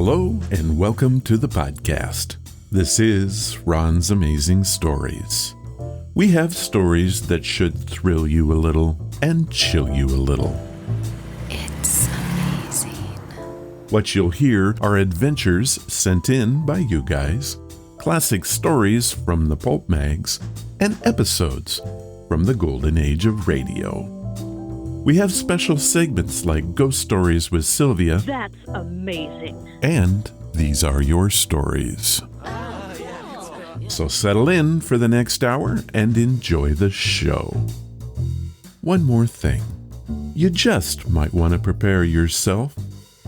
Hello and welcome to the podcast. This is Ron's Amazing Stories. We have stories that should thrill you a little and chill you a little. It's amazing. What you'll hear are adventures sent in by you guys, classic stories from the pulp mags, and episodes from the golden age of radio. We have special segments like Ghost Stories with Sylvia. That's amazing. And These Are Your Stories. So settle in for the next hour and enjoy the show. One more thing. You just might want to prepare yourself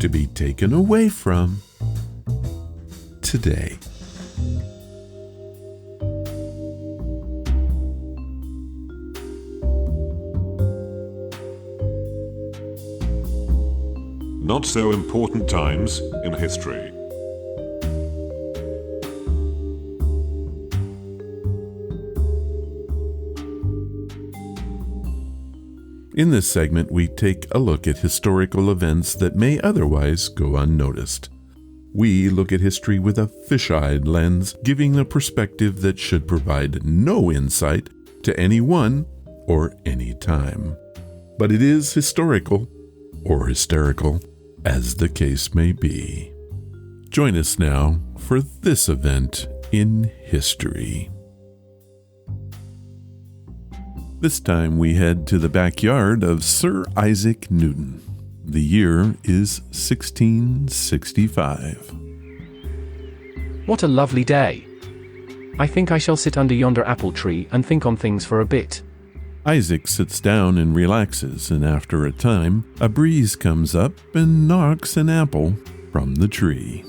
to be taken away from today. Not so important times in history. In this segment, we take a look at historical events that may otherwise go unnoticed. We look at history with a fish-eyed lens, giving a perspective that should provide no insight to anyone or any time. But it is historical, or hysterical, as the case may be. Join us now for this event in history. This time we head to the backyard of Sir Isaac Newton. The year is 1665. What a lovely day. I think I shall sit under yonder apple tree and think on things for a bit. Isaac sits down and relaxes, and after a time, a breeze comes up and knocks an apple from the tree.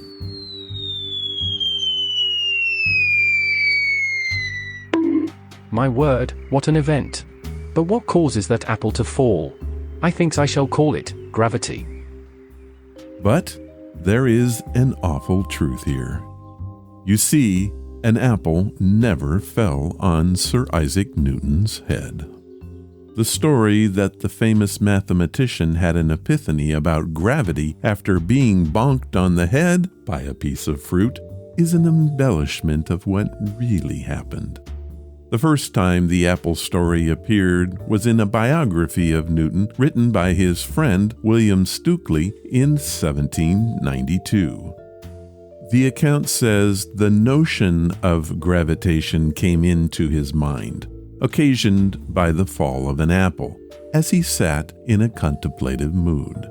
My word, what an event. But what causes that apple to fall? I think I shall call it gravity. But there is an awful truth here. You see, an apple never fell on Sir Isaac Newton's head. The story that the famous mathematician had an epiphany about gravity after being bonked on the head by a piece of fruit is an embellishment of what really happened. The first time the apple story appeared was in a biography of Newton written by his friend William Stukeley in 1792. The account says the notion of gravitation came into his mind, occasioned by the fall of an apple, as he sat in a contemplative mood.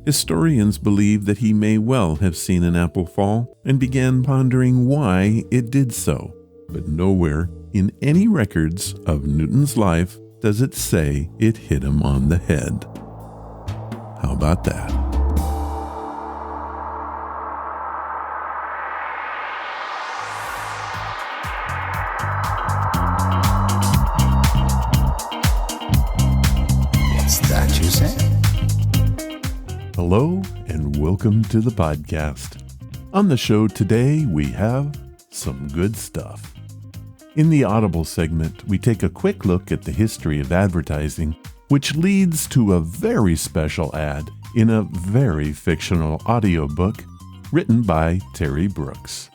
Historians believe that he may well have seen an apple fall and began pondering why it did so, but nowhere in any records of Newton's life does it say it hit him on the head. How about that? That you say? Hello and welcome to the podcast. On the show today, we have some good stuff. In the Audible segment, we take a quick look at the history of advertising, which leads to a very special ad in a very fictional audiobook written by Terry Brooks.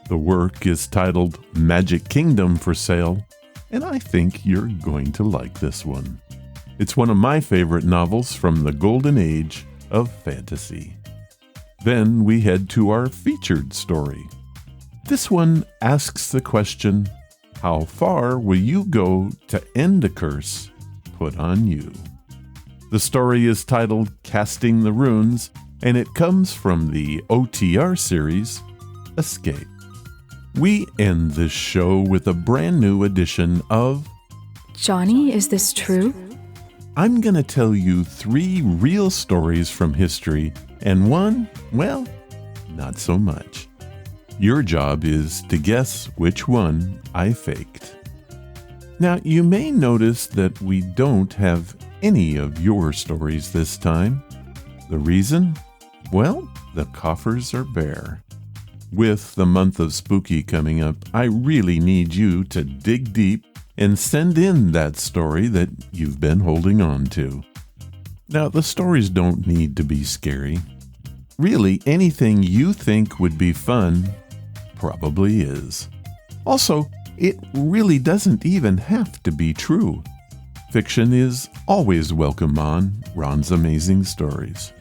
The work is titled Magic Kingdom for Sale, and I think you're going to like this one. It's one of my favorite novels from the golden age of fantasy. Then we head to our featured story. This one asks the question, how far will you go to end a curse put on you? The story is titled Casting the Runes, and it comes from the OTR series, Escape. We end this show with a brand new edition of Johnny, is this true? I'm going to tell you 3 real stories from history, and one, well, not so much. Your job is to guess which one I faked. Now, you may notice that we don't have any of your stories this time. The reason? Well, the coffers are bare. With the month of spooky coming up, I really need you to dig deep and send in that story that you've been holding on to. Now, the stories don't need to be scary. Really, anything you think would be fun probably is. Also, it really doesn't even have to be true. Fiction is always welcome on Ron's Amazing Stories.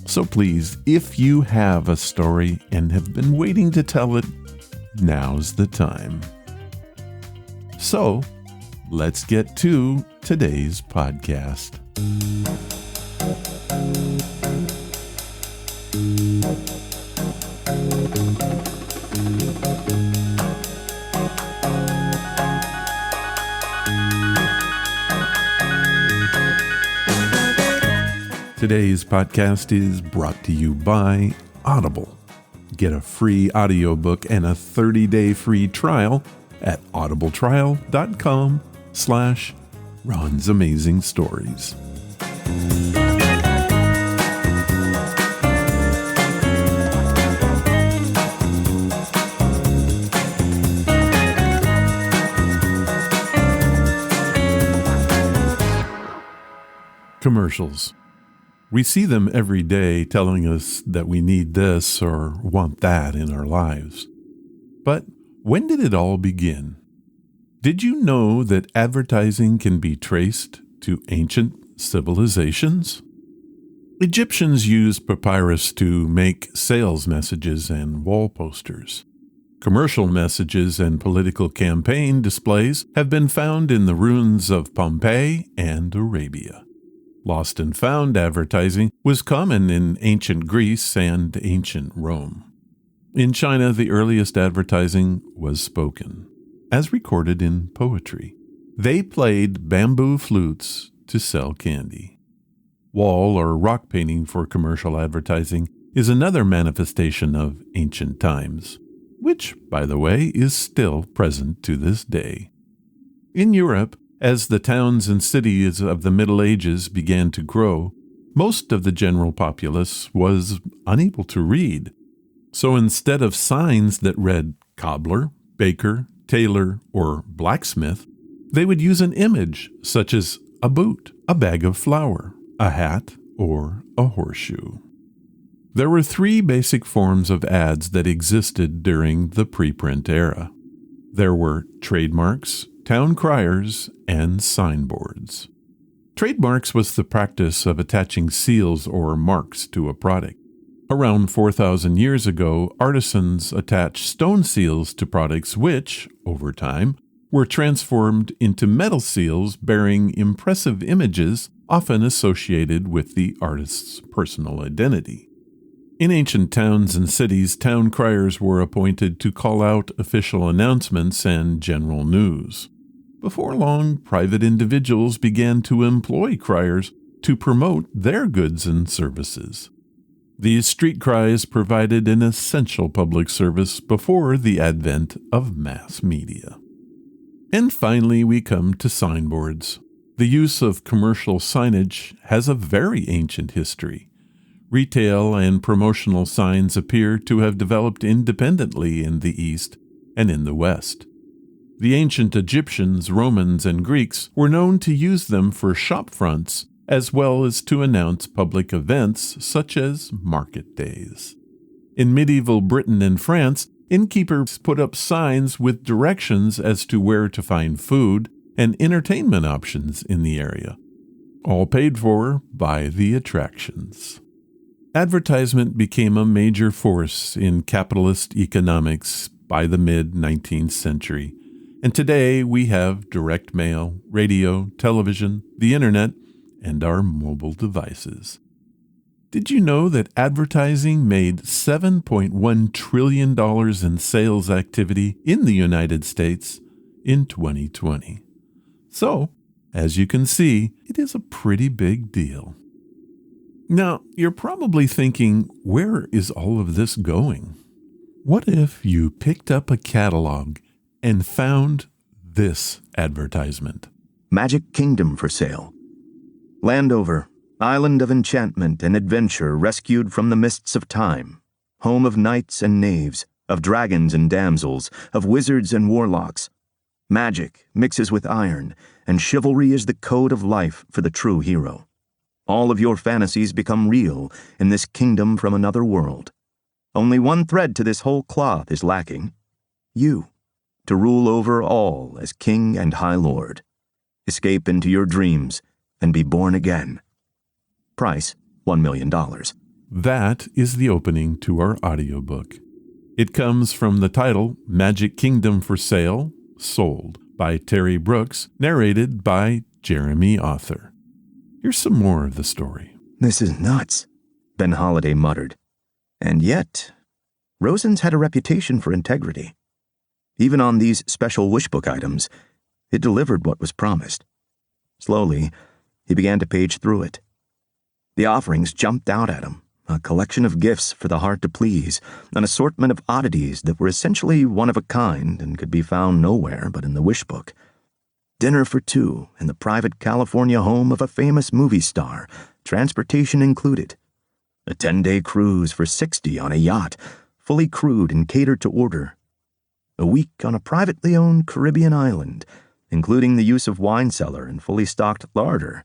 So please, if you have a story and have been waiting to tell it, now's the time. So, let's get to today's podcast. Today's podcast is brought to you by Audible. Get a free audiobook and a 30-day free trial at audibletrial.com/Ron's Amazing Stories. Commercials. We see them every day telling us that we need this or want that in our lives. But when did it all begin? Did you know that advertising can be traced to ancient civilizations? Egyptians used papyrus to make sales messages and wall posters. Commercial messages and political campaign displays have been found in the ruins of Pompeii and Arabia. Lost and found advertising was common in ancient Greece and ancient Rome. In China, the earliest advertising was spoken, as recorded in poetry. They played bamboo flutes to sell candy. Wall or rock painting for commercial advertising is another manifestation of ancient times, which, by the way, is still present to this day. In Europe, as the towns and cities of the Middle Ages began to grow, most of the general populace was unable to read. So instead of signs that read cobbler, baker, tailor, or blacksmith, they would use an image such as a boot, a bag of flour, a hat, or a horseshoe. There were three basic forms of ads that existed during the preprint era. There were trademarks, town criers, and signboards. Trademarks was the practice of attaching seals or marks to a product. Around 4,000 years ago, artisans attached stone seals to products which, over time, were transformed into metal seals bearing impressive images often associated with the artist's personal identity. In ancient towns and cities, town criers were appointed to call out official announcements and general news. Before long, private individuals began to employ criers to promote their goods and services. These street cries provided an essential public service before the advent of mass media. And finally, we come to signboards. The use of commercial signage has a very ancient history. Retail and promotional signs appear to have developed independently in the East and in the West. The ancient Egyptians, Romans, and Greeks were known to use them for shop fronts as well as to announce public events such as market days. In medieval Britain and France, innkeepers put up signs with directions as to where to find food and entertainment options in the area, all paid for by the attractions. Advertisement became a major force in capitalist economics by the mid-19th century. And today we have direct mail, radio, television, the internet, and our mobile devices. Did you know that advertising made $7.1 trillion in sales activity in the United States in 2020? So, as you can see, it is a pretty big deal. Now, you're probably thinking, where is all of this going? What if you picked up a catalog and found this advertisement? Magic Kingdom for sale. Landover, island of enchantment and adventure rescued from the mists of time, home of knights and knaves, of dragons and damsels, of wizards and warlocks. Magic mixes with iron, and chivalry is the code of life for the true hero. All of your fantasies become real in this kingdom from another world. Only one thread to this whole cloth is lacking. You, to rule over all as King and High Lord. Escape into your dreams and be born again. Price, $1 million. That is the opening to our audiobook. It comes from the title Magic Kingdom for Sale, Sold, by Terry Brooks, narrated by Jeremy Author. Here's some more of the story. This is nuts, Ben Holliday muttered. And yet, Rosen's had a reputation for integrity. Even on these special wishbook items, it delivered what was promised. Slowly, he began to page through it. The offerings jumped out at him, a collection of gifts for the hard to please, an assortment of oddities that were essentially one of a kind and could be found nowhere but in the wishbook. Dinner for two in the private California home of a famous movie star, transportation included. A 10-day cruise for 60 on a yacht, fully crewed and catered to order. A week on a privately owned Caribbean island, including the use of wine cellar and fully stocked larder.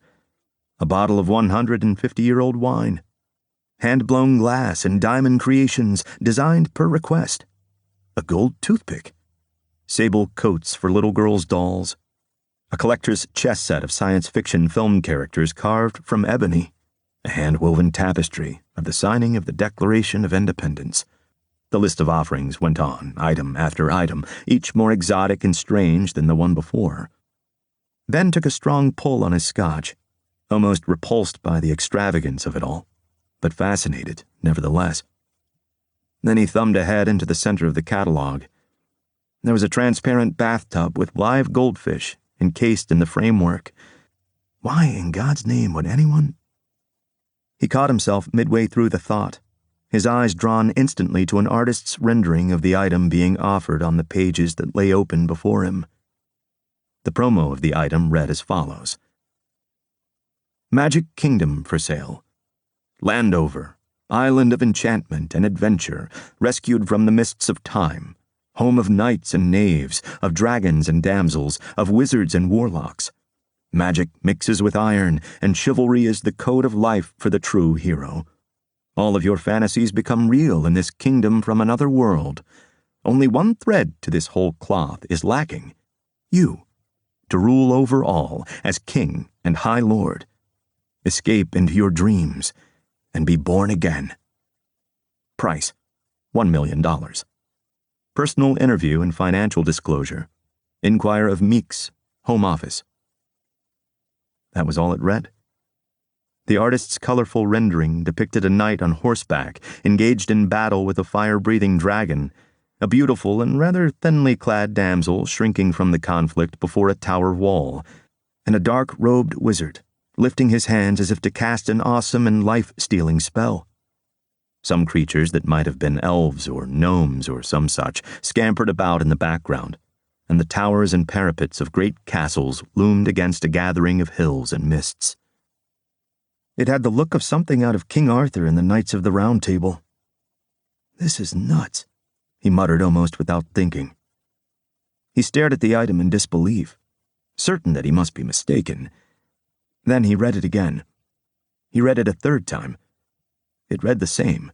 A bottle of 150-year-old wine. Hand-blown glass and diamond creations designed per request. A gold toothpick. Sable coats for little girls' dolls. A collector's chess set of science fiction film characters carved from ebony. A hand-woven tapestry of the signing of the Declaration of Independence. The list of offerings went on, item after item, each more exotic and strange than the one before. Ben took a strong pull on his scotch, almost repulsed by the extravagance of it all, but fascinated, nevertheless. Then he thumbed ahead into the center of the catalog. There was a transparent bathtub with live goldfish encased in the framework. Why in God's name would anyone? He caught himself midway through the thought, his eyes drawn instantly to an artist's rendering of the item being offered on the pages that lay open before him. The promo of the item read as follows. Magic Kingdom for sale. Landover, island of enchantment and adventure, rescued from the mists of time, home of knights and knaves, of dragons and damsels, of wizards and warlocks. Magic mixes with iron, and chivalry is the code of life for the true hero. All of your fantasies become real in this kingdom from another world. Only one thread to this whole cloth is lacking. You, to rule over all as King and High Lord. Escape into your dreams and be born again. Price, $1 million. Personal interview and financial disclosure. Inquire of Meeks, Home Office. That was all it read. The artist's colorful rendering depicted a knight on horseback, engaged in battle with a fire-breathing dragon, a beautiful and rather thinly clad damsel shrinking from the conflict before a tower wall, and a dark-robed wizard, lifting his hands as if to cast an awesome and life-stealing spell. Some creatures that might have been elves or gnomes or some such scampered about in the background, and the towers and parapets of great castles loomed against a gathering of hills and mists. It had the look of something out of King Arthur and the Knights of the Round Table. This is nuts, he muttered almost without thinking. He stared at the item in disbelief, certain that he must be mistaken. Then he read it again. He read it a third time. It read the same.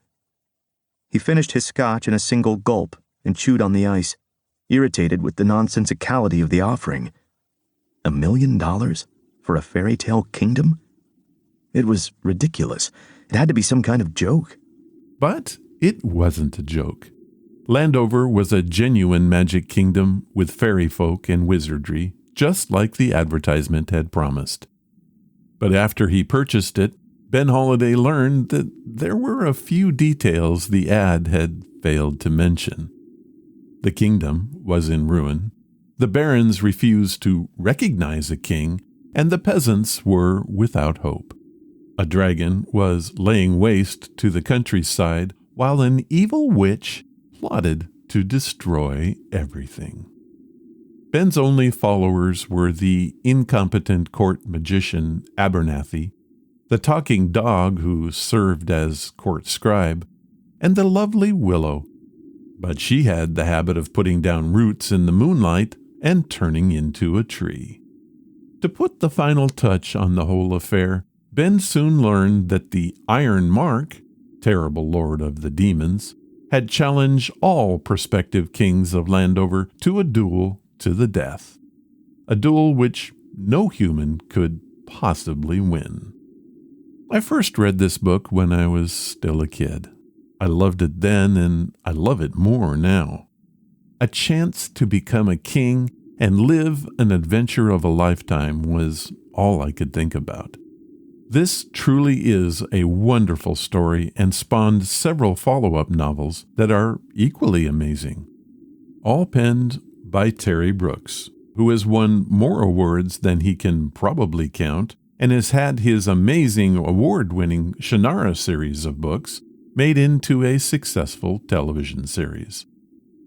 He finished his scotch in a single gulp and chewed on the ice, irritated with the nonsensicality of the offering. $1 million for a fairy tale kingdom? It was ridiculous. It had to be some kind of joke. But it wasn't a joke. Landover was a genuine magic kingdom with fairy folk and wizardry, just like the advertisement had promised. But after he purchased it, Ben Holliday learned that there were a few details the ad had failed to mention. The kingdom was in ruin, the barons refused to recognize a king, and the peasants were without hope. A dragon was laying waste to the countryside, while an evil witch plotted to destroy everything. Ben's only followers were the incompetent court magician Abernathy, the talking dog who served as court scribe, and the lovely Willow. But she had the habit of putting down roots in the moonlight and turning into a tree. To put the final touch on the whole affair, Ben soon learned that the Iron Mark, terrible lord of the demons, had challenged all prospective kings of Landover to a duel to the death. A duel which no human could possibly win. I first read this book when I was still a kid. I loved it then, and I love it more now. A chance to become a king and live an adventure of a lifetime was all I could think about. This truly is a wonderful story and spawned several follow-up novels that are equally amazing. All penned by Terry Brooks, who has won more awards than he can probably count and has had his amazing award-winning Shannara series of books made into a successful television series.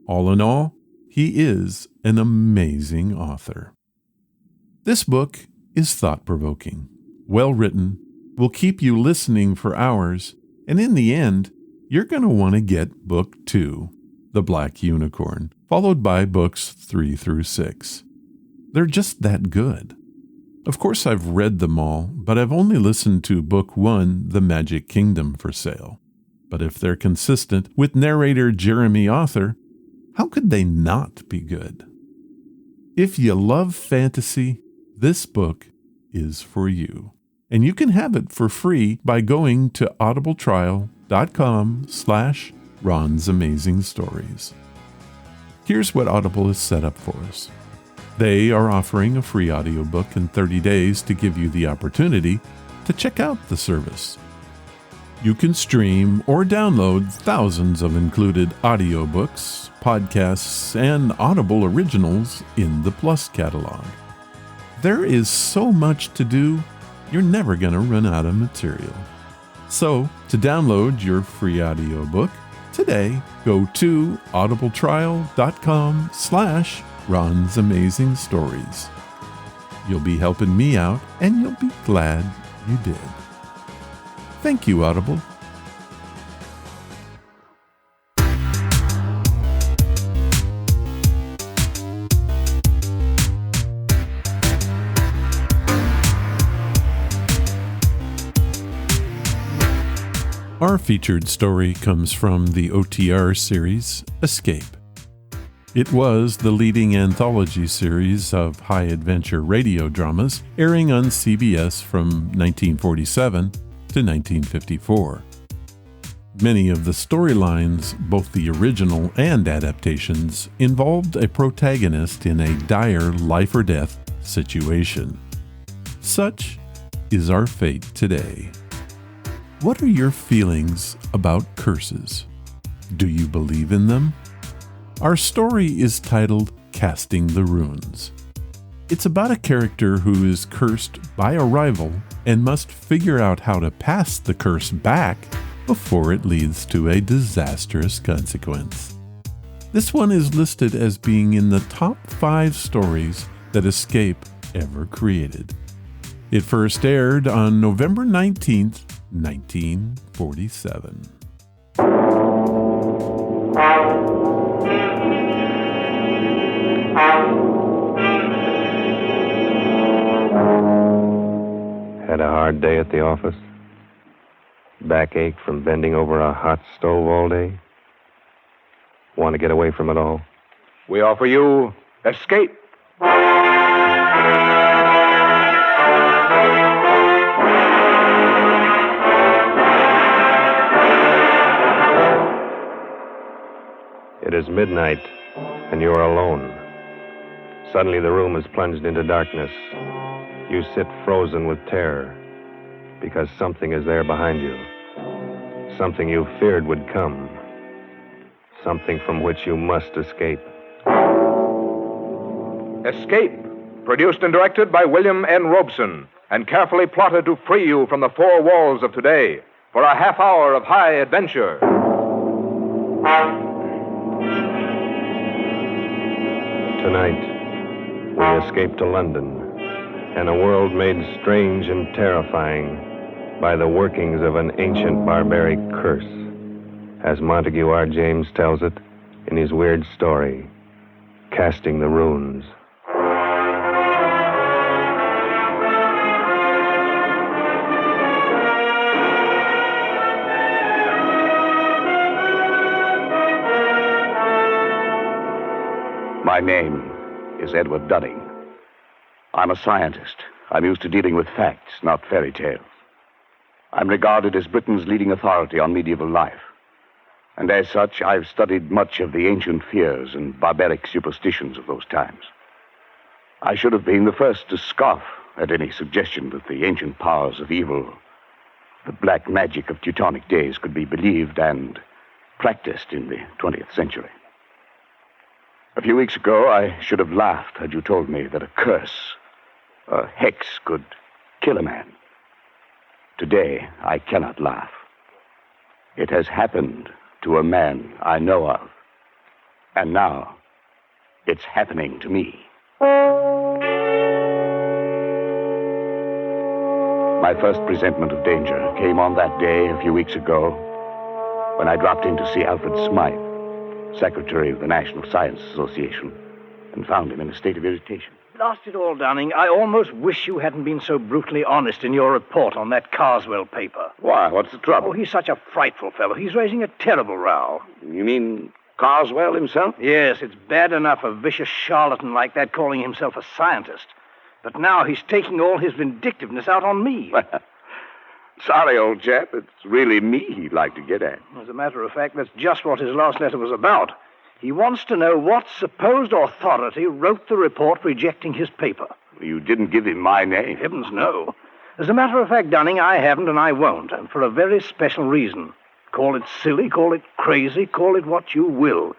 All in all, he is an amazing author. This book is thought-provoking, well-written, will keep you listening for hours, and in the end, you're going to want to get Book 2, The Black Unicorn, followed by Books 3 through 6. They're just that good. Of course, I've read them all, but I've only listened to Book 1, The Magic Kingdom, for sale. But if they're consistent with narrator Jeremy Author, how could they not be good? If you love fantasy, this book is for you. And you can have it for free by going to audibletrial.com/Ron's Amazing Stories. Here's what Audible has set up for us. They are offering a free audiobook in 30 days to give you the opportunity to check out the service. You can stream or download thousands of included audiobooks, podcasts, and Audible originals in the Plus catalog. There is so much to do, you're never going to run out of material. So, to download your free audiobook, today go to audibletrial.com/Ron's Amazing Stories. You'll be helping me out, and you'll be glad you did. Thank you, Audible. Our featured story comes from the OTR series, Escape. It was the leading anthology series of high-adventure radio dramas airing on CBS from 1947 to 1954. Many of the storylines, both the original and adaptations, involved a protagonist in a dire life-or-death situation. Such is our fate today. What are your feelings about curses? Do you believe in them? Our story is titled Casting the Runes. It's about a character who is cursed by a rival and must figure out how to pass the curse back before it leads to a disastrous consequence. This one is listed as being in the top 5 stories that Escape ever created. It first aired on November 19th, 1947. Had a hard day at the office? Backache from bending over a hot stove all day? Want to get away from it all? We offer you Escape. It is midnight, and you are alone. Suddenly the room is plunged into darkness. You sit frozen with terror, because something is there behind you. Something you feared would come. Something from which you must escape. Escape, produced and directed by William N. Robeson, and carefully plotted to free you from the 4 walls of today for a half hour of high adventure. Tonight, we escape to London, and a world made strange and terrifying by the workings of an ancient barbaric curse, as Montague R. James tells it in his weird story, Casting the Runes. My name is Edward Dunning. I'm a scientist. I'm used to dealing with facts, not fairy tales. I'm regarded as Britain's leading authority on medieval life. And as such, I've studied much of the ancient fears and barbaric superstitions of those times. I should have been the first to scoff at any suggestion that the ancient powers of evil, the black magic of Teutonic days, could be believed and practiced in the 20th century. A few weeks ago, I should have laughed had you told me that a curse, a hex, could kill a man. Today, I cannot laugh. It has happened to a man I know of. And now, it's happening to me. My first presentiment of danger came on that day a few weeks ago when I dropped in to see Alfred Smythe, Secretary of the National Science Association, and found him in a state of irritation. Blast it all, Dunning. I almost wish you hadn't been so brutally honest in your report on that Carswell paper. Why? What's the trouble? Oh, he's such a frightful fellow. He's raising a terrible row. You mean Carswell himself? Yes, it's bad enough a vicious charlatan like that calling himself a scientist. But now he's taking all his vindictiveness out on me. Sorry, old chap. It's really me he'd like to get at. As a matter of fact, that's just what his last letter was about. He wants to know what supposed authority wrote the report rejecting his paper. You didn't give him my name. Heavens, no. As a matter of fact, Dunning, I haven't and I won't, and for a very special reason. Call it silly, call it crazy, call it what you will.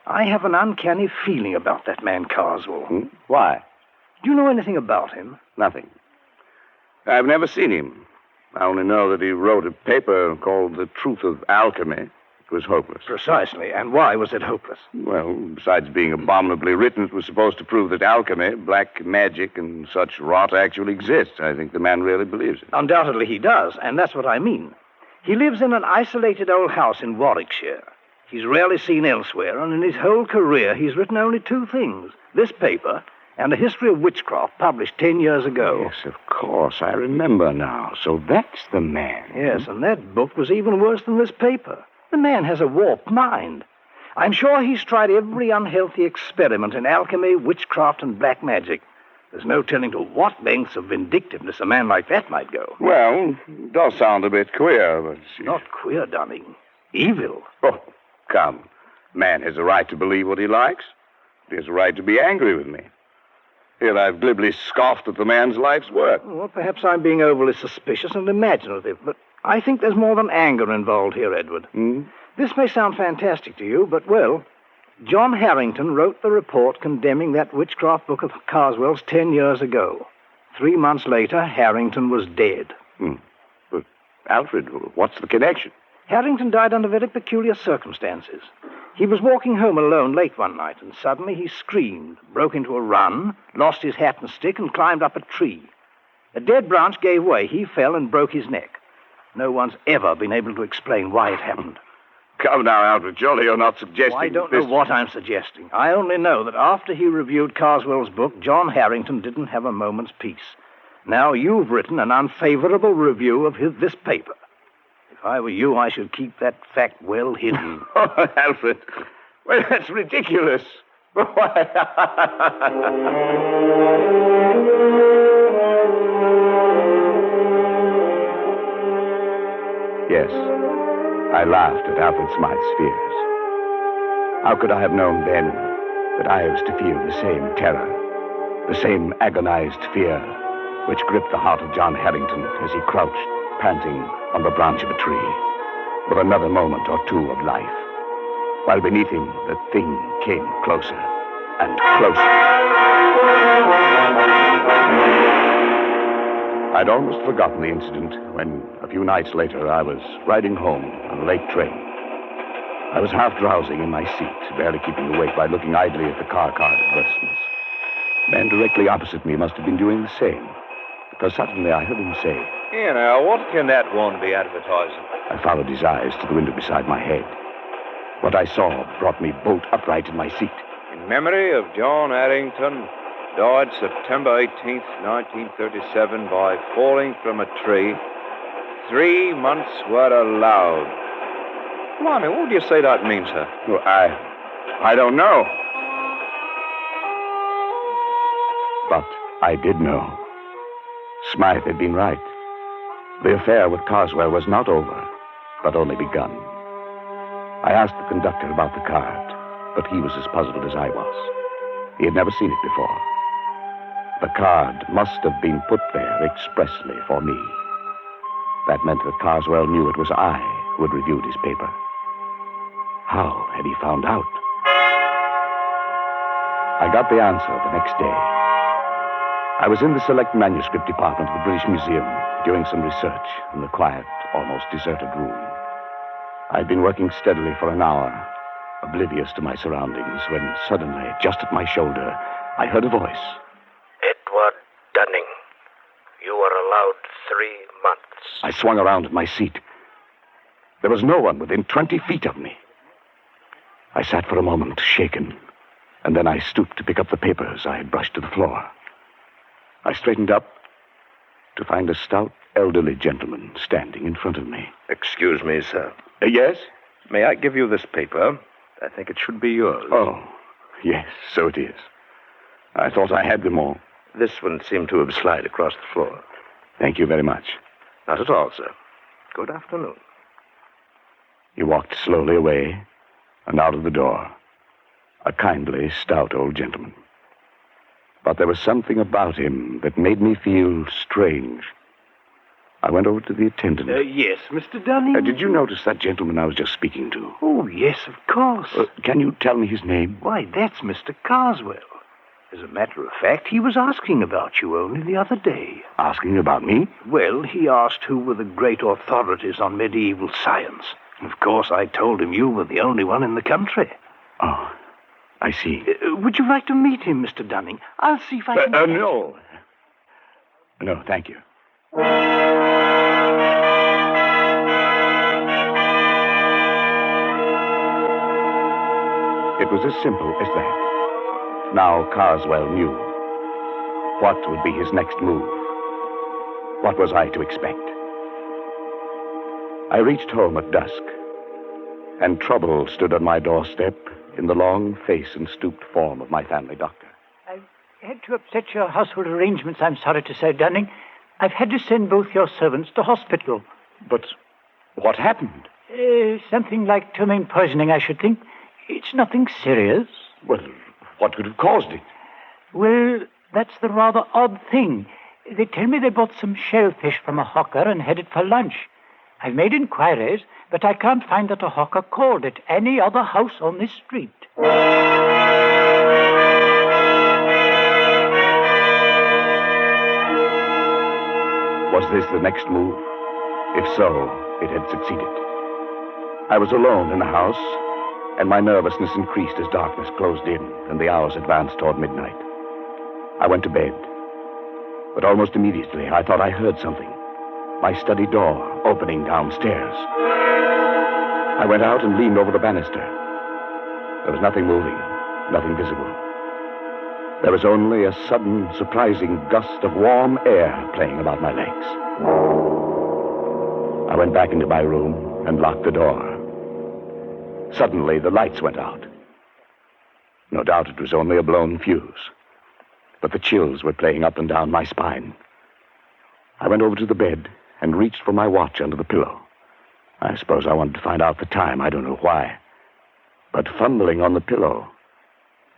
I have an uncanny feeling about that man Carswell. Why? Do you know anything about him? Nothing. I've never seen him. I only know that he wrote a paper called The Truth of Alchemy. It was hopeless. Precisely. And why was it hopeless? Well, besides being abominably written, it was supposed to prove that alchemy, black magic, and such rot actually exists. I think the man really believes it. Undoubtedly he does, and that's what I mean. He lives in an isolated old house in Warwickshire. He's rarely seen elsewhere, and in his whole career he's written only two things. This paper and a history of witchcraft published 10 years ago. Yes, of course. I remember now. So that's the man. Yes, and that book was even worse than this paper. The man has a warped mind. I'm sure he's tried every unhealthy experiment in alchemy, witchcraft, and black magic. There's no telling to what lengths of vindictiveness a man like that might go. Well, it does sound a bit queer, but... Not queer, Dunning. Evil. Oh, come. Man has a right to believe what he likes. He has a right to be angry with me. Here I've glibly scoffed at the man's life's work. Well, perhaps I'm being overly suspicious and imaginative, but I think there's more than anger involved here, Edward. This may sound fantastic to you, but, well, John Harrington wrote the report condemning that witchcraft book of Carswell's 10 years ago. 3 months later, Harrington was dead. But, Alfred, what's the connection? Harrington died under very peculiar circumstances. He was walking home alone late one night, and suddenly he screamed, broke into a run, lost his hat and stick, and climbed up a tree. A dead branch gave way. He fell and broke his neck. No one's ever been able to explain why it happened. Come now, Alfred, surely you're not suggesting... Well, I don't know what I'm suggesting. I only know that after he reviewed Carswell's book, John Harrington didn't have a moment's peace. Now you've written an unfavorable review of this paper. If I were you, I should keep that fact well hidden. Oh, Alfred, well, that's ridiculous. Yes, I laughed at Alfred Smythe's fears. How could I have known then that I was to feel the same terror, the same agonized fear which gripped the heart of John Harrington as he crouched, panting, on the branch of a tree, with another moment or two of life, while beneath him the thing came closer and closer. I'd almost forgotten the incident when, a few nights later, I was riding home on a late train. I was half drowsing in my seat, barely keeping awake by looking idly at the car card advertisements. The man directly opposite me must have been doing the same, because suddenly I heard him say, "Here now, what can that one be advertising?" I followed his eyes to the window beside my head. What I saw brought me bolt upright in my seat. In memory of John Harrington, died September 18th, 1937, by falling from a tree. 3 months were allowed. Blimey, what do you say that means, sir? Well, I don't know. But I did know. Smythe had been right. The affair with Carswell was not over, but only begun. I asked the conductor about the card, but he was as puzzled as I was. He had never seen it before. The card must have been put there expressly for me. That meant that Carswell knew it was I who had reviewed his paper. How had he found out? I got the answer the next day. I was in the select manuscript department of the British Museum doing some research in the quiet, almost deserted room. I'd been working steadily for an hour, oblivious to my surroundings, when suddenly, just at my shoulder, I heard a voice. Edward Dunning, you are allowed 3 months. I swung around in my seat. There was no one within 20 feet of me. I sat for a moment, shaken, and then I stooped to pick up the papers I had brushed to the floor. I straightened up to find a stout, elderly gentleman standing in front of me. Excuse me, sir. Yes? May I give you this paper? I think it should be yours. Oh, yes, so it is. I thought I had them all. This one seemed to have slid across the floor. Thank you very much. Not at all, sir. Good afternoon. He walked slowly away and out of the door. A kindly, stout old gentleman. But there was something about him that made me feel strange. I went over to the attendant. Yes, Mr. Dunning? Did you notice that gentleman I was just speaking to? Oh, yes, of course. Can you tell me his name? Why, that's Mr. Carswell. As a matter of fact, he was asking about you only the other day. Asking about me? Well, he asked who were the great authorities on medieval science. Of course, I told him you were the only one in the country. Oh, I see. Would you like to meet him, Mr. Dunning? I'll see if I can... No. No, thank you. It was as simple as that. Now Carswell knew. What would be his next move? What was I to expect? I reached home at dusk, and trouble stood on my doorstep in the long face and stooped form of my family doctor. I've had to upset your household arrangements, I'm sorry to say, Dunning. I've had to send both your servants to hospital. But what happened? Something like ptomaine poisoning, I should think. It's nothing serious. Well, what could have caused it? Well, that's the rather odd thing. They tell me they bought some shellfish from a hawker and headed for lunch. I've made inquiries, but I can't find that a hawker called at any other house on this street. Was this the next move? If so, it had succeeded. I was alone in the house, and my nervousness increased as darkness closed in and the hours advanced toward midnight. I went to bed, but almost immediately I thought I heard something. My study door opening downstairs. I went out and leaned over the banister. There was nothing moving, nothing visible. There was only a sudden, surprising gust of warm air playing about my legs. I went back into my room and locked the door. Suddenly, the lights went out. No doubt it was only a blown fuse, but the chills were playing up and down my spine. I went over to the bed and reached for my watch under the pillow. I suppose I wanted to find out the time, I don't know why. But fumbling on the pillow,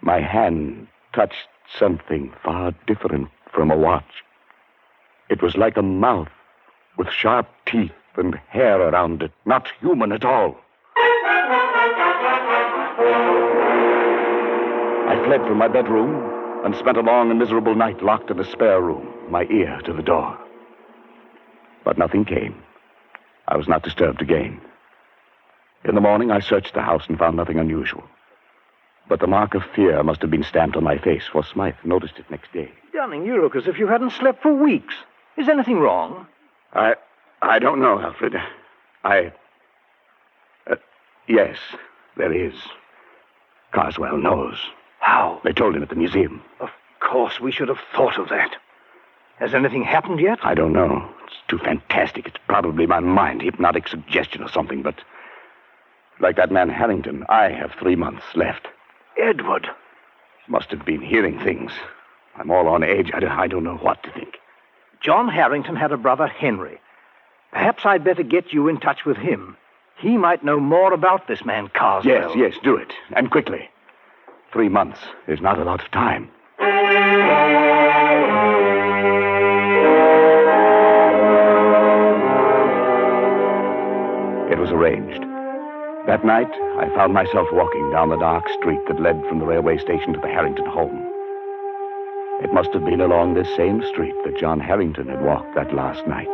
my hand touched something far different from a watch. It was like a mouth with sharp teeth and hair around it, not human at all. I fled from my bedroom and spent a long and miserable night locked in a spare room, my ear to the door. But nothing came. I was not disturbed again. In the morning, I searched the house and found nothing unusual. But the mark of fear must have been stamped on my face, for Smythe noticed it next day. Dunning, you look as if you hadn't slept for weeks. Is anything wrong? I don't know, Alfred. Yes, there is. Carswell knows. How? They told him at the museum. Of course, we should have thought of that. Has anything happened yet? I don't know. It's too fantastic. It's probably my mind, hypnotic suggestion or something, but like that man Harrington, I have 3 months left. Edward. Must have been hearing things. I'm all on edge. I don't know what to think. John Harrington had a brother, Henry. Perhaps I'd better get you in touch with him. He might know more about this man, Carswell. Yes, do it. And quickly. 3 months is not a lot of time. It was arranged. That night, I found myself walking down the dark street that led from the railway station to the Harrington home. It must have been along this same street that John Harrington had walked that last night.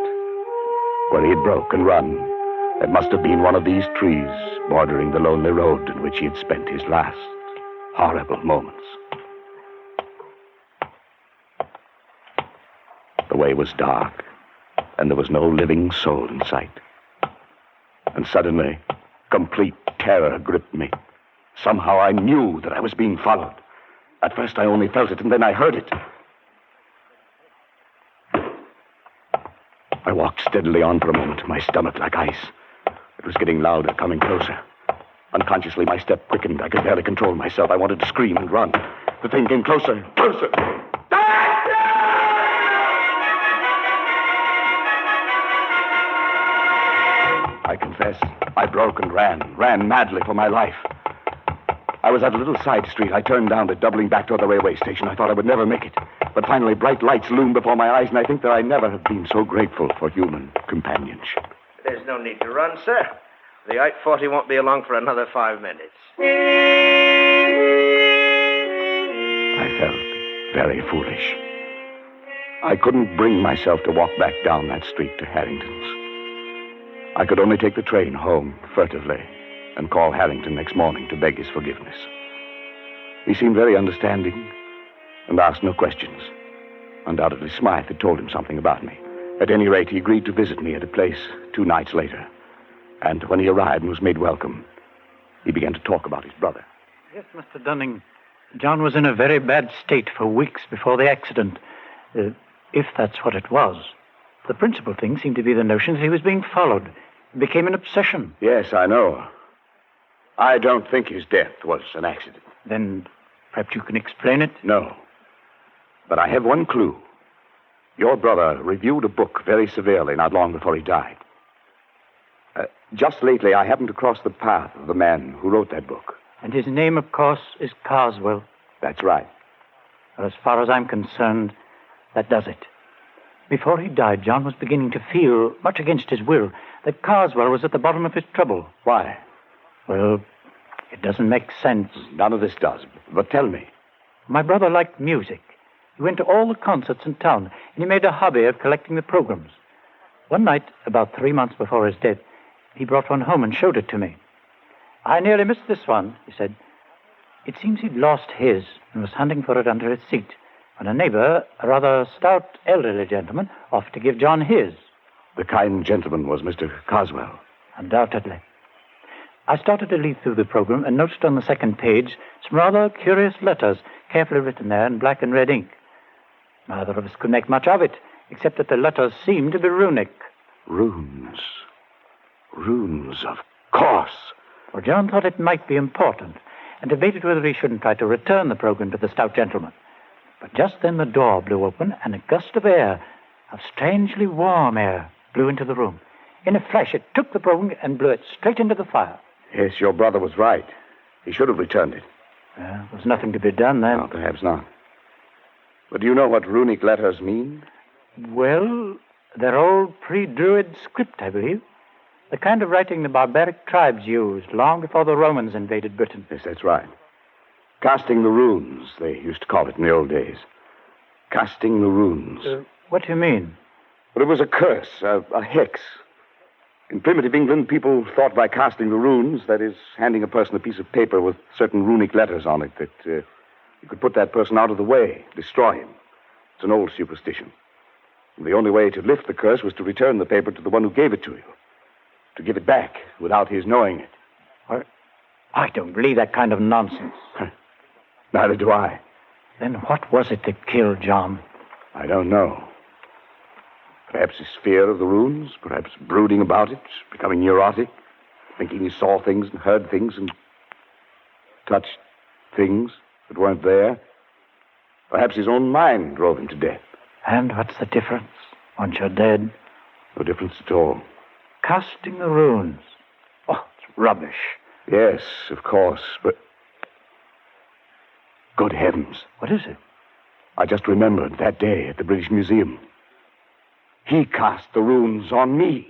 Where he had broke and run, it must have been one of these trees bordering the lonely road in which he had spent his last horrible moments. The way was dark, and there was no living soul in sight. And suddenly, complete terror gripped me. Somehow I knew that I was being followed. At first I only felt it, and then I heard it. I walked steadily on for a moment, my stomach like ice. It was getting louder, coming closer. Unconsciously, my step quickened. I could barely control myself. I wanted to scream and run. The thing came closer, closer. I confess, I broke and ran madly for my life. I was at a little side street. I turned down it, doubling back toward the railway station. I thought I would never make it. But finally, bright lights loomed before my eyes, and I think that I never have been so grateful for human companionship. There's no need to run, sir. The 840 won't be along for another 5 minutes. I felt very foolish. I couldn't bring myself to walk back down that street to Harrington's. I could only take the train home furtively and call Harrington next morning to beg his forgiveness. He seemed very understanding and asked no questions. Undoubtedly, Smythe had told him something about me. At any rate, he agreed to visit me at a place 2 nights later. And when he arrived and was made welcome, he began to talk about his brother. Yes, Mr. Dunning. John was in a very bad state for weeks before the accident, if that's what it was. The principal thing seemed to be the notion that he was being followed. It became an obsession. Yes, I know. I don't think his death was an accident. Then perhaps you can explain it? No. But I have one clue. Your brother reviewed a book very severely not long before he died. Just lately, I happened to cross the path of the man who wrote that book. And his name, of course, is Carswell. That's right. Well, as far as I'm concerned, that does it. Before he died, John was beginning to feel, much against his will, that Carswell was at the bottom of his trouble. Why? Well, it doesn't make sense. None of this does. But tell me. My brother liked music. He went to all the concerts in town, and he made a hobby of collecting the programs. One night, about 3 months before his death, he brought one home and showed it to me. I nearly missed this one, he said. It seems he'd lost his and was hunting for it under his seat, when a neighbor, a rather stout elderly gentleman, offered to give John his. The kind gentleman was Mr. Carswell. Undoubtedly. I started to leaf through the program and noticed on the second page some rather curious letters, carefully written there in black and red ink. Neither of us could make much of it, except that the letters seemed to be runic. Runes. Runes, of course. Well, John thought it might be important, and debated whether he shouldn't try to return the program to the stout gentleman. But just then the door blew open, and a gust of air, of strangely warm air, blew into the room. In a flash, it took the program and blew it straight into the fire. Yes, your brother was right. He should have returned it. There was nothing to be done then. No, perhaps not. But do you know what runic letters mean? Well, they're old pre-Druid script, I believe. The kind of writing the barbaric tribes used long before the Romans invaded Britain. Yes, that's right. Casting the runes, they used to call it in the old days. Casting the runes. What do you mean? Well, it was a curse, a hex. In primitive England, people thought by casting the runes, that is, handing a person a piece of paper with certain runic letters on it, that you could put that person out of the way, destroy him. It's an old superstition. And the only way to lift the curse was to return the paper to the one who gave it to you. To give it back without his knowing it. I don't believe that kind of nonsense. Neither do I. Then what was it that killed John? I don't know. Perhaps his fear of the runes, perhaps brooding about it, becoming neurotic, thinking he saw things and heard things and touched things that weren't there. Perhaps his own mind drove him to death. And what's the difference once you're dead? No difference at all. Casting the runes. Oh, it's rubbish. Yes, of course, but... Good heavens. What is it? I just remembered that day at the British Museum. He cast the runes on me.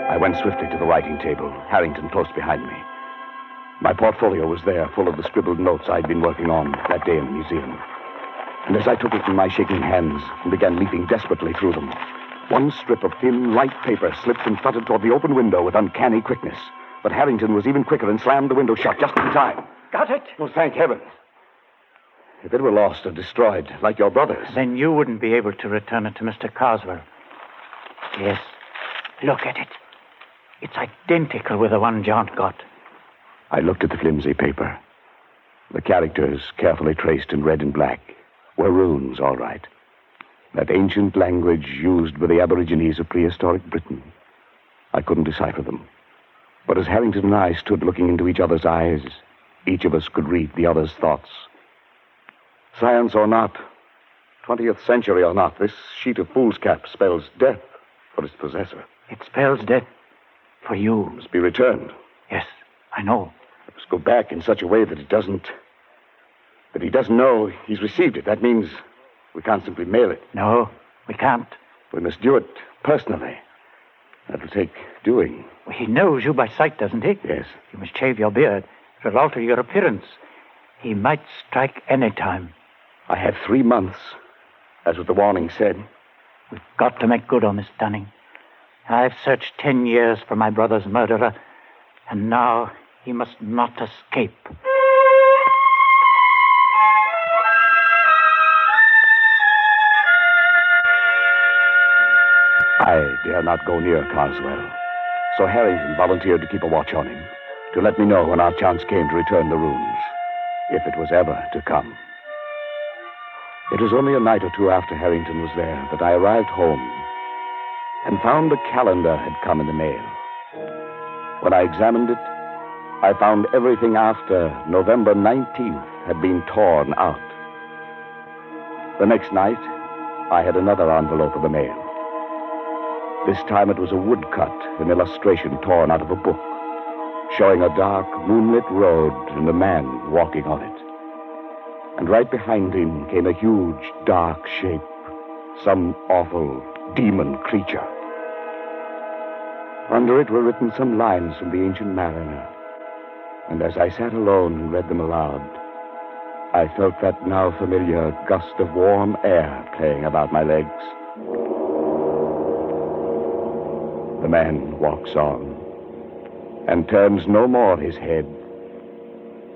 I went swiftly to the writing table, Harrington close behind me. My portfolio was there, full of the scribbled notes I'd been working on that day in the museum. And as I took it in my shaking hands and began leaping desperately through them, one strip of thin, light paper slipped and fluttered toward the open window with uncanny quickness. But Harrington was even quicker and slammed the window shut just in time. Got it? Oh, thank heaven. If it were lost or destroyed, like your brother's... Then you wouldn't be able to return it to Mr. Carswell. Yes. Look at it. It's identical with the one John got. I looked at the flimsy paper. The characters, carefully traced in red and black, were runes, all right. That ancient language used by the Aborigines of prehistoric Britain. I couldn't decipher them. But as Harrington and I stood looking into each other's eyes, each of us could read the other's thoughts. Science or not, 20th century or not, this sheet of foolscap spells death for its possessor. It spells death for you. It must be returned. Yes, I know. It must go back in such a way that he doesn't know he's received it. That means we can't simply mail it. No, we can't. We must do it personally. That'll take doing. Well, he knows you by sight, doesn't he? Yes. You must shave your beard. It'll alter your appearance. He might strike any time. I have 3 months, as what the warning said. We've got to make good on this Dunning. I've searched 10 years for my brother's murderer, and now he must not escape. I dare not go near Carswell, so Harrington volunteered to keep a watch on him, to let me know when our chance came to return the runes, if it was ever to come. It was only a night or two after Harrington was there that I arrived home and found the calendar had come in the mail. When I examined it, I found everything after November 19th had been torn out. The next night, I had another envelope of the mail. This time it was a woodcut, an illustration torn out of a book, showing a dark, moonlit road and a man walking on it. And right behind him came a huge, dark shape, some awful demon creature. Under it were written some lines from the Ancient Mariner, and as I sat alone and read them aloud, I felt that now familiar gust of warm air playing about my legs. The man walks on and turns no more his head,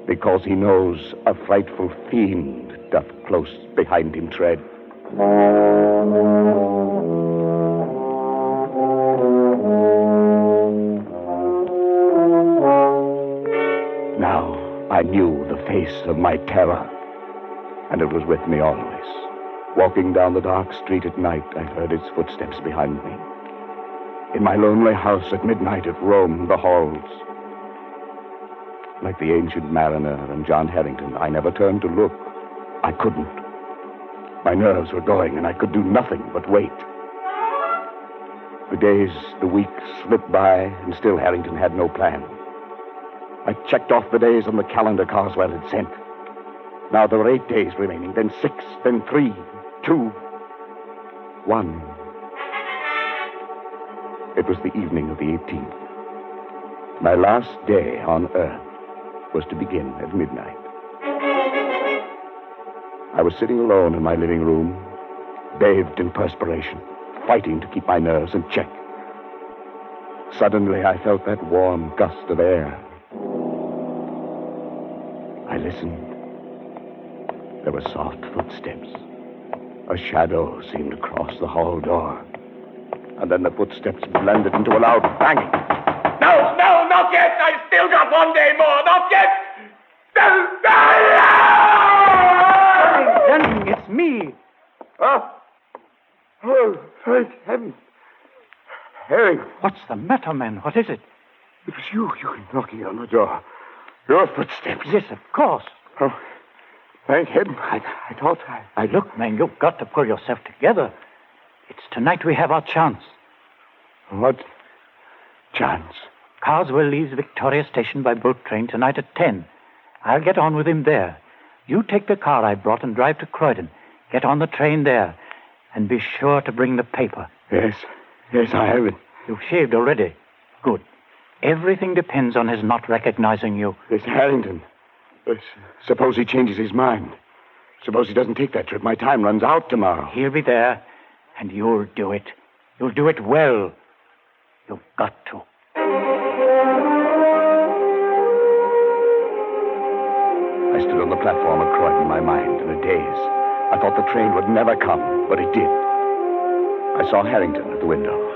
because he knows a frightful fiend doth close behind him tread. Now I knew the face of my terror, and it was with me always. Walking down the dark street at night, I heard its footsteps behind me. In my lonely house at midnight, it roamed the halls. Like the Ancient Mariner and John Harrington, I never turned to look. I couldn't. My nerves were going, and I could do nothing but wait. The days, the weeks slipped by, and still Harrington had no plan. I checked off the days on the calendar Carswell had sent. Now there were 8 days remaining, then 6, then 3, 2, 1. It was the evening of the 18th. My last day on Earth was to begin at midnight. I was sitting alone in my living room, bathed in perspiration, fighting to keep my nerves in check. Suddenly, I felt that warm gust of air. I listened. There were soft footsteps. A shadow seemed to cross the hall door. And then the footsteps blended into a loud banging. No, not yet! I've still got 1 day more! Not yet! Dunning, it's me! Oh, thank heaven. Harry. What's the matter, man? What is it? It was you knocking on the door. Your footsteps. Yes, of course. Oh, thank heaven. I thought I... Look, man, you've got to pull yourself together. It's tonight we have our chance. What chance? Carswell leaves Victoria Station by boat train tonight at 10. I'll get on with him there. You take the car I brought and drive to Croydon. Get on the train there. And be sure to bring the paper. Yes, I have it. You've shaved already. Good. Everything depends on his not recognizing you. This Harrington. Suppose he changes his mind. Suppose he doesn't take that trip. My time runs out tomorrow. He'll be there, and you'll do it. You'll do it well. You've got to. I stood on the platform at Croydon, my mind in a daze. I thought the train would never come, but it did. I saw Harrington at the window.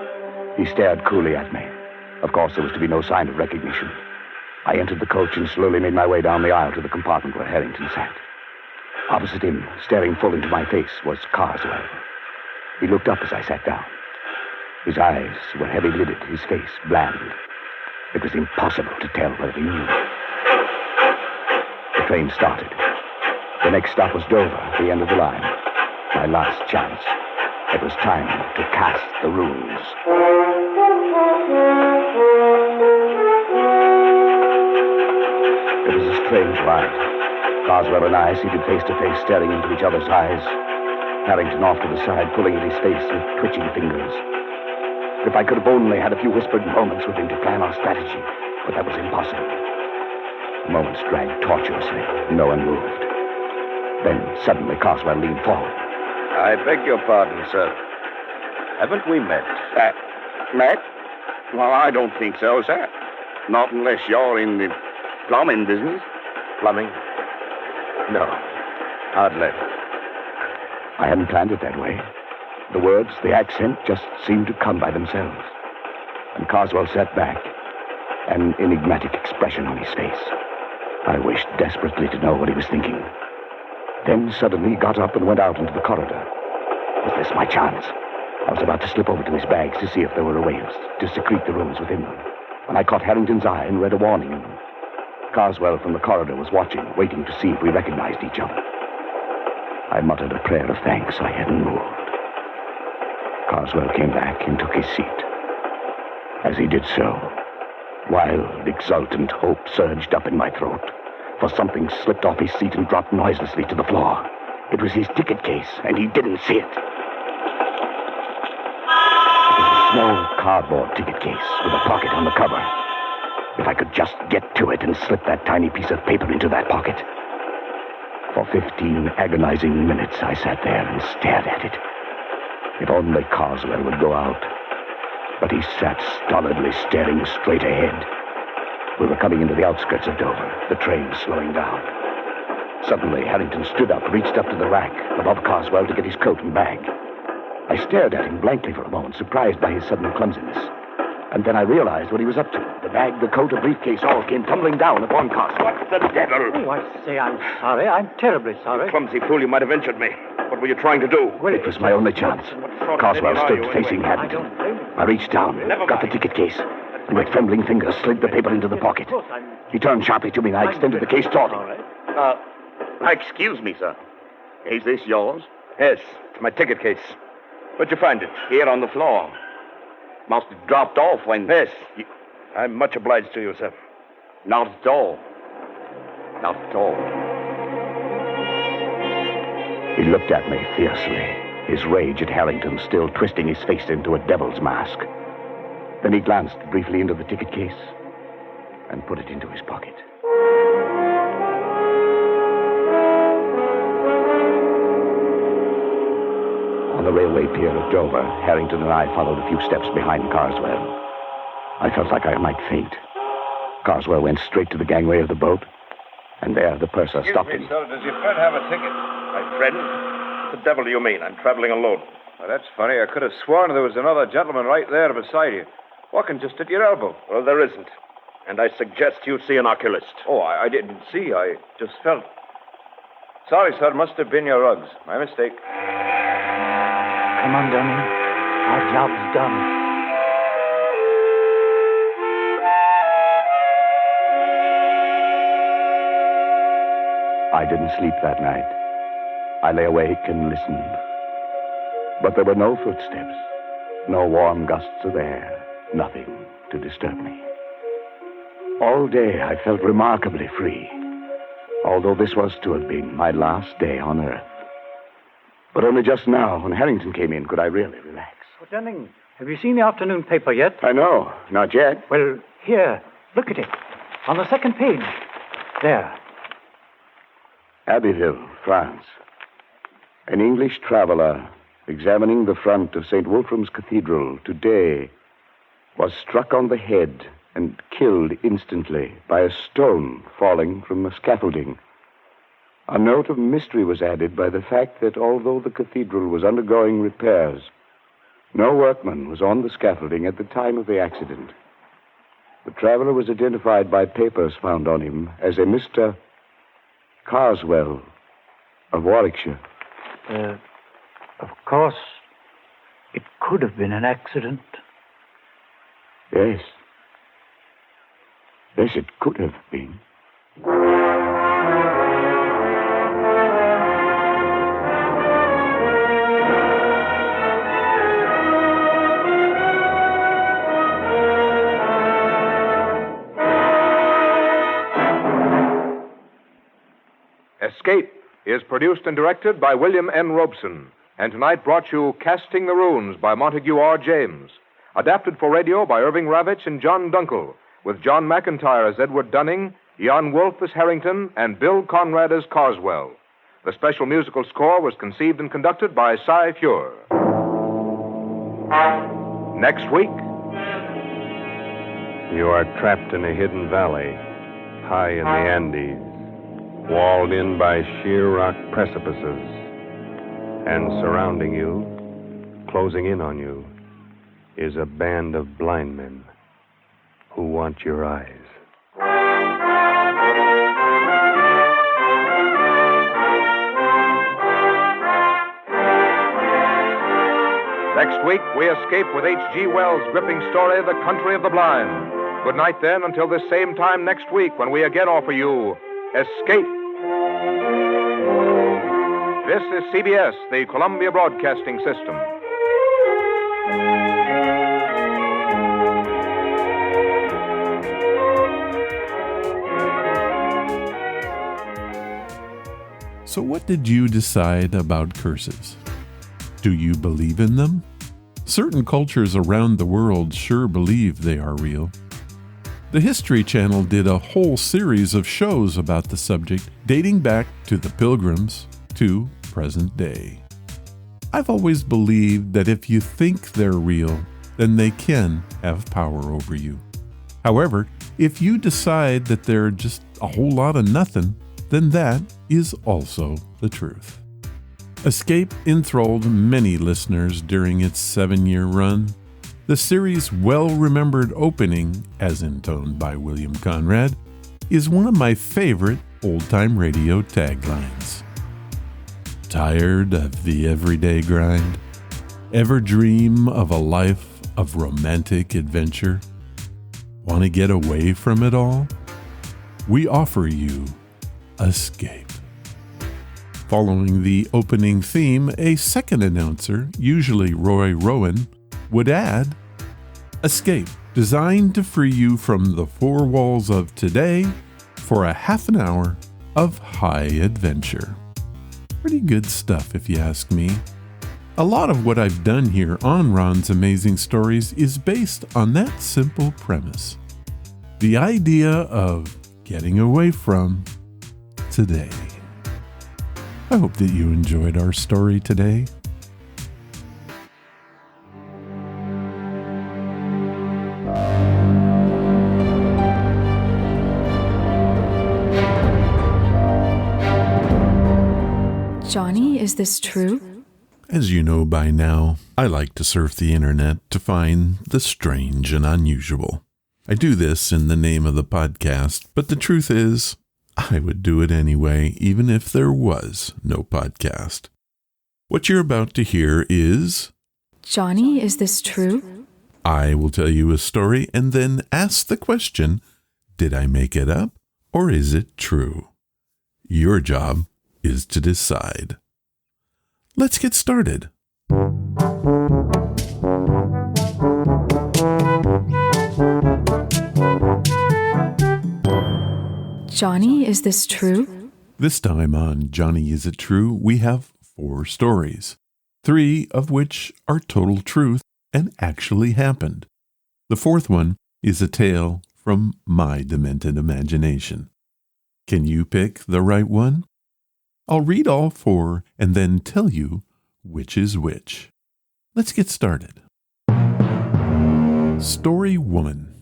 He stared coolly at me. Of course, there was to be no sign of recognition. I entered the coach and slowly made my way down the aisle to the compartment where Harrington sat. Opposite him, staring full into my face, was Carswell. He looked up as I sat down. His eyes were heavy-lidded, his face bland. It was impossible to tell whether he knew. The train started. The next stop was Dover, the end of the line. My last chance. It was time to cast the rules. It was a strange ride. Carswell and I seated face to face, staring into each other's eyes. Harrington off to the side, pulling at his face with twitching fingers. If I could have only had a few whispered moments with him to plan our strategy, but that was impossible. The moments dragged tortuously. No one moved. Then suddenly Carswell leaned forward. I beg your pardon, sir. Haven't we met? Met? Well, I don't think so, sir. Not unless you're in the plumbing business. Plumbing? No, hardly. I hadn't planned it that way. The words, the accent, just seemed to come by themselves. And Carswell sat back, an enigmatic expression on his face. I wished desperately to know what he was thinking. Then suddenly he got up and went out into the corridor. Was this my chance? I was about to slip over to his bags to see if there were ways to secrete the rooms within them, when I caught Harrington's eye and read a warning in them. Carswell from the corridor was watching, waiting to see if we recognized each other. I muttered a prayer of thanks I hadn't moved. Carswell came back and took his seat. As he did so, wild, exultant hope surged up in my throat, for something slipped off his seat and dropped noiselessly to the floor. It was his ticket case, and he didn't see it. It was a small cardboard ticket case with a pocket on the cover. If I could just get to it and slip that tiny piece of paper into that pocket. For 15 agonizing minutes, I sat there and stared at it. If only Carswell would go out. But he sat stolidly staring straight ahead. We were coming into the outskirts of Dover, the train slowing down. Suddenly, Harrington stood up, reached up to the rack above Carswell to get his coat and bag. I stared at him blankly for a moment, surprised by his sudden clumsiness. And then I realized what he was up to. The bag, the coat, the briefcase all came tumbling down upon Carswell. What the devil? Oh, I say I'm sorry. I'm terribly sorry. You clumsy fool, you might have injured me. What were you trying to do? Well, it was my only chance. Carswell stood facing Harrington. I reached down, got the ticket case, and with trembling fingers slid the paper into the pocket. He turned sharply to me, and I extended the case toward him. Excuse me, sir. Is this yours? Yes, it's my ticket case. Where'd you find it? Here on the floor. Must have dropped off when... Yes. I'm much obliged to you, sir. Not at all. Not at all. He looked at me fiercely, his rage at Harrington still twisting his face into a devil's mask. Then he glanced briefly into the ticket case and put it into his pocket. On the railway pier at Dover, Harrington and I followed a few steps behind Carswell. I felt like I might faint. Carswell went straight to the gangway of the boat, and there the purser stopped him. Sir, does your friend have a ticket? My friend? What the devil do you mean? I'm traveling alone. Well, that's funny. I could have sworn there was another gentleman right there beside you, walking just at your elbow. Well, there isn't. And I suggest you see an oculist. Oh, I didn't see. I just felt. Sorry, sir. Must have been your rugs. My mistake. Come on, Dunning. Our job's done. I didn't sleep that night. I lay awake and listened. But there were no footsteps, no warm gusts of air, nothing to disturb me. All day I felt remarkably free, although this was to have been my last day on Earth. But only just now, when Harrington came in, could I really relax. Oh, Dunning, have you seen the afternoon paper yet? I know, not yet. Well, here, look at it. On the second page. There. Abbeville, France. An English traveler examining the front of St. Wolfram's Cathedral today was struck on the head and killed instantly by a stone falling from the scaffolding. A note of mystery was added by the fact that although the cathedral was undergoing repairs, no workman was on the scaffolding at the time of the accident. The traveler was identified by papers found on him as a Mr. Carswell of Warwickshire. Of course, it could have been an accident. Yes. Yes, it could have been. Escape is produced and directed by William N. Robeson, and tonight brought you Casting the Runes by Montague R. James, adapted for radio by Irving Ravitch and John Dunkel, with John McIntyre as Edward Dunning, Jan Wolfe as Harrington, and Bill Conrad as Carswell. The special musical score was conceived and conducted by Cy Fure. Next week, You are trapped in a hidden valley, high in the Andes, walled in by sheer rock precipices, and surrounding you, closing in on you, is a band of blind men who want your eyes. Next week, we escape with H.G. Wells' gripping story, The Country of the Blind. Good night, then, until this same time next week when we again offer you Escape. This is CBS, the Columbia Broadcasting System. So what did you decide about curses? Do you believe in them? Certain cultures around the world sure believe they are real. The History Channel did a whole series of shows about the subject, dating back to the Pilgrims to present day. I've always believed that if you think they're real, then they can have power over you. However, if you decide that they're just a whole lot of nothing, then that is also the truth. Escape enthralled many listeners during its 7-year run. The series' well-remembered opening, as intoned by William Conrad, is one of my favorite old-time radio taglines. Tired of the everyday grind? Ever dream of a life of romantic adventure? Want to get away from it all? We offer you Escape. Following the opening theme, a second announcer, usually Roy Rowan, would add, Escape, designed to free you from the four walls of today for a half an hour of high adventure. Pretty good stuff, if you ask me. A lot of what I've done here on Ron's Amazing Stories is based on that simple premise. The idea of getting away from today. I hope that you enjoyed our story today. Johnny, is this true? As you know by now, I like to surf the internet to find the strange and unusual. I do this in the name of the podcast, but the truth is, I would do it anyway, even if there was no podcast. What you're about to hear is... Johnny, is this true? I will tell you a story and then ask the question, did I make it up or is it true? Your job is to decide. Let's get started. Johnny, is this true? This time on Johnny, Is It True? We have 4 stories, 3 of which are total truth and actually happened. The 4th one is a tale from my demented imagination. Can you pick the right one? I'll read all 4 and then tell you which is which. Let's get started. Story 1.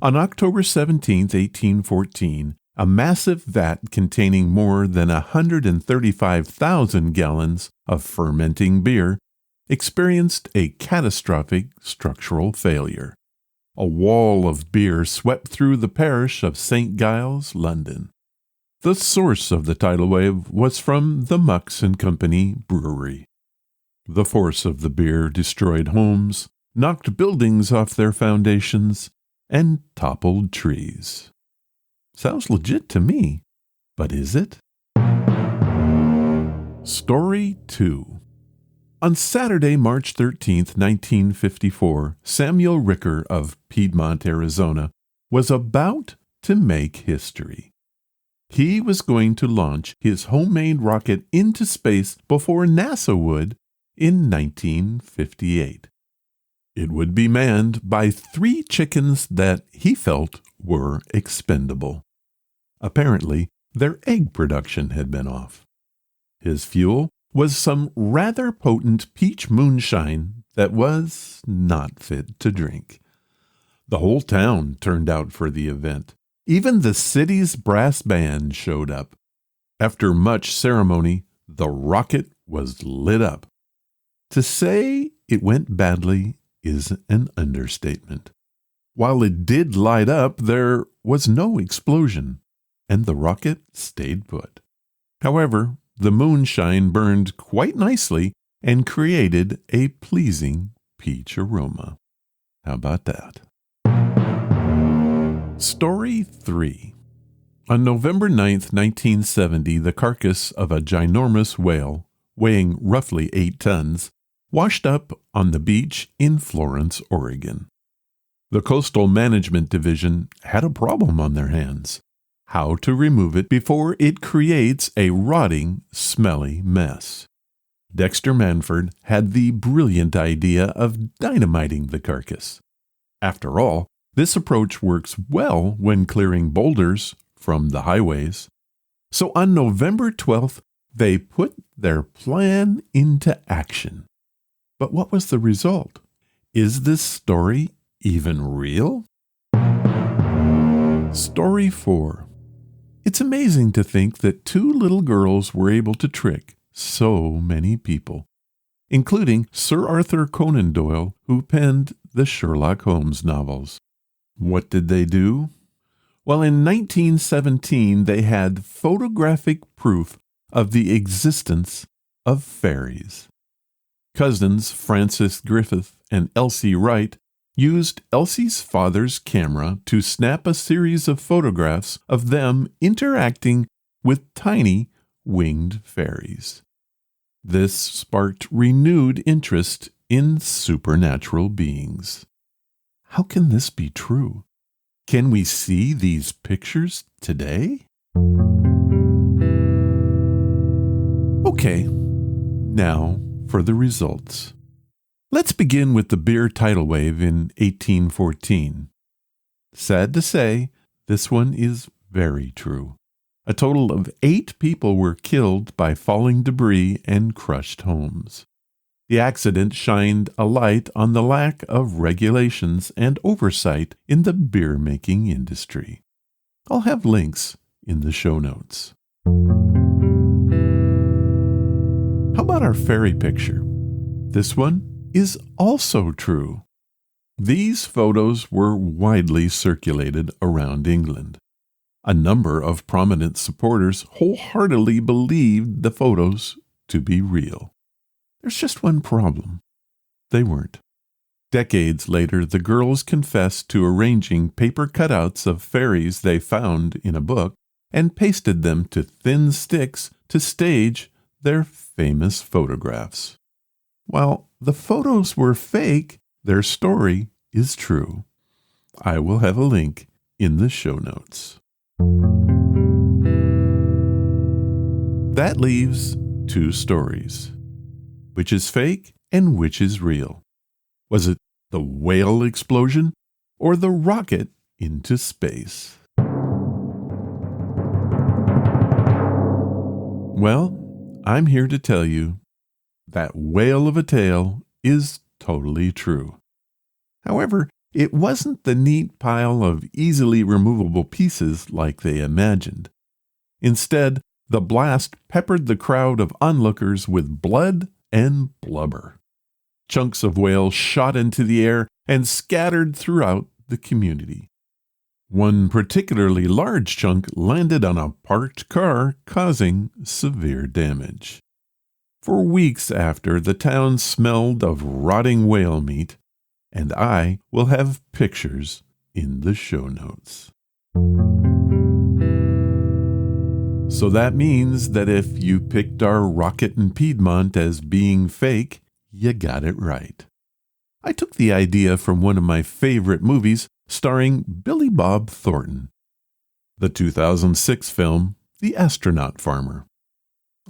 On October 17, 1814, a massive vat containing more than 135,000 gallons of fermenting beer experienced a catastrophic structural failure. A wall of beer swept through the parish of St. Giles, London. The source of the tidal wave was from the Mucks and Company brewery. The force of the beer destroyed homes, knocked buildings off their foundations, and toppled trees. Sounds legit to me, but is it? Story 2. On Saturday, March 13th, 1954, Samuel Ricker of Piedmont, Arizona, was about to make history. He was going to launch his homemade rocket into space before NASA would in 1958. It would be manned by 3 chickens that he felt were expendable. Apparently, their egg production had been off. His fuel was some rather potent peach moonshine that was not fit to drink. The whole town turned out for the event. Even the city's brass band showed up. After much ceremony, the rocket was lit up. To say it went badly is an understatement. While it did light up, there was no explosion, and the rocket stayed put. However, the moonshine burned quite nicely and created a pleasing peach aroma. How about that? Story 3. On November 9th, 1970, the carcass of a ginormous whale, weighing roughly 8 tons, washed up on the beach in Florence, Oregon. The Coastal Management Division had a problem on their hands: how to remove it before it creates a rotting, smelly mess. Dexter Manford had the brilliant idea of dynamiting the carcass. After all, this approach works well when clearing boulders from the highways. So on November 12th, they put their plan into action. But what was the result? Is this story even real? Story 4. It's amazing to think that 2 little girls were able to trick so many people, including Sir Arthur Conan Doyle, who penned the Sherlock Holmes novels. What did they do? Well, in 1917, they had photographic proof of the existence of fairies. Cousins Francis Griffith and Elsie Wright used Elsie's father's camera to snap a series of photographs of them interacting with tiny winged fairies. This sparked renewed interest in supernatural beings. How can this be true? Can we see these pictures today? Okay, now for the results. Let's begin with the beer tidal wave in 1814. Sad to say, this one is very true. A total of 8 people were killed by falling debris and crushed homes. The accident shined a light on the lack of regulations and oversight in the beer-making industry. I'll have links in the show notes. How about our fairy picture? This one is also true. These photos were widely circulated around England. A number of prominent supporters wholeheartedly believed the photos to be real. There's just one problem. They weren't. Decades later, the girls confessed to arranging paper cutouts of fairies they found in a book and pasted them to thin sticks to stage their famous photographs. While the photos were fake, their story is true. I will have a link in the show notes. That leaves two stories. Which is fake and which is real? Was it the whale explosion or the rocket into space? Well, I'm here to tell you that whale of a tale is totally true. However, it wasn't the neat pile of easily removable pieces like they imagined. Instead, the blast peppered the crowd of onlookers with blood and blubber. Chunks of whale shot into the air and scattered throughout the community. One particularly large chunk landed on a parked car, causing severe damage. For weeks after, the town smelled of rotting whale meat, and I will have pictures in the show notes. So that means that if you picked our rocket in Piedmont as being fake, you got it right. I took the idea from one of my favorite movies starring Billy Bob Thornton, the 2006 film The Astronaut Farmer.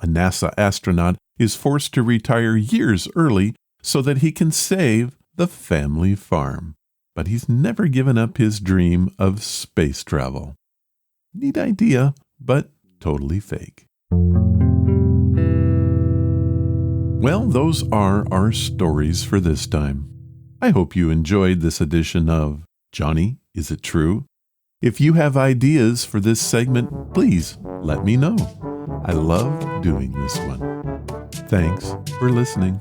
A NASA astronaut is forced to retire years early so that he can save the family farm, but he's never given up his dream of space travel. Neat idea, but totally fake. Well, those are our stories for this time. I hope you enjoyed this edition of Johnny, Is It True? If you have ideas for this segment, please let me know. I love doing this one. Thanks for listening.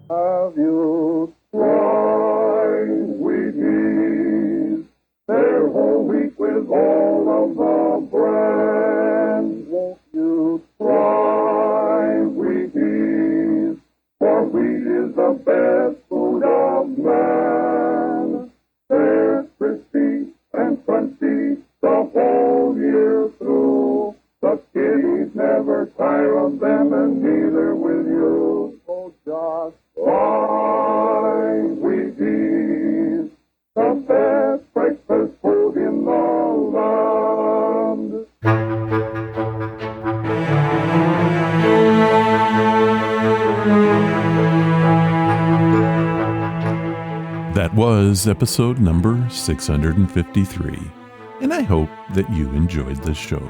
Have you tried Wheaties? They're whole wheat with all of the bran. Won't you try Wheaties? For wheat is the best food of man. They're crispy and crunchy the whole year through. The kiddies never tire of them, and neither will you. So just try Wheaties, the best breakfast food in the land. That was episode number 653, and I hope that you enjoyed this show.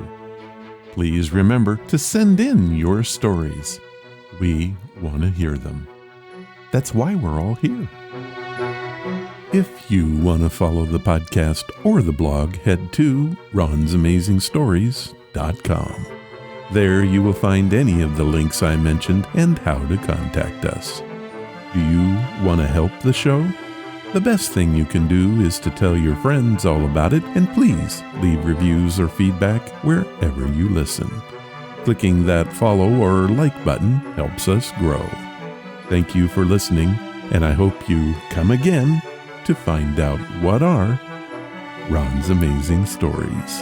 Please remember to send in your stories. We want to hear them. That's why we're all here. If you want to follow the podcast or the blog, head to ronsamazingstories.com. There you will find any of the links I mentioned and how to contact us. Do you want to help the show? The best thing you can do is to tell your friends all about it, and please leave reviews or feedback wherever you listen. Clicking that follow or like button helps us grow. Thank you for listening, and I hope you come again to find out what are Ron's Amazing Stories.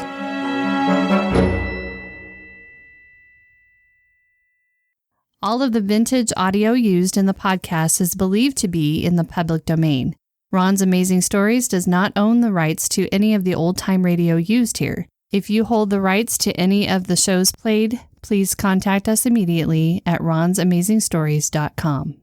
All of the vintage audio used in the podcast is believed to be in the public domain. Ron's Amazing Stories does not own the rights to any of the old-time radio used here. If you hold the rights to any of the shows played, please contact us immediately at ronsamazingstories.com.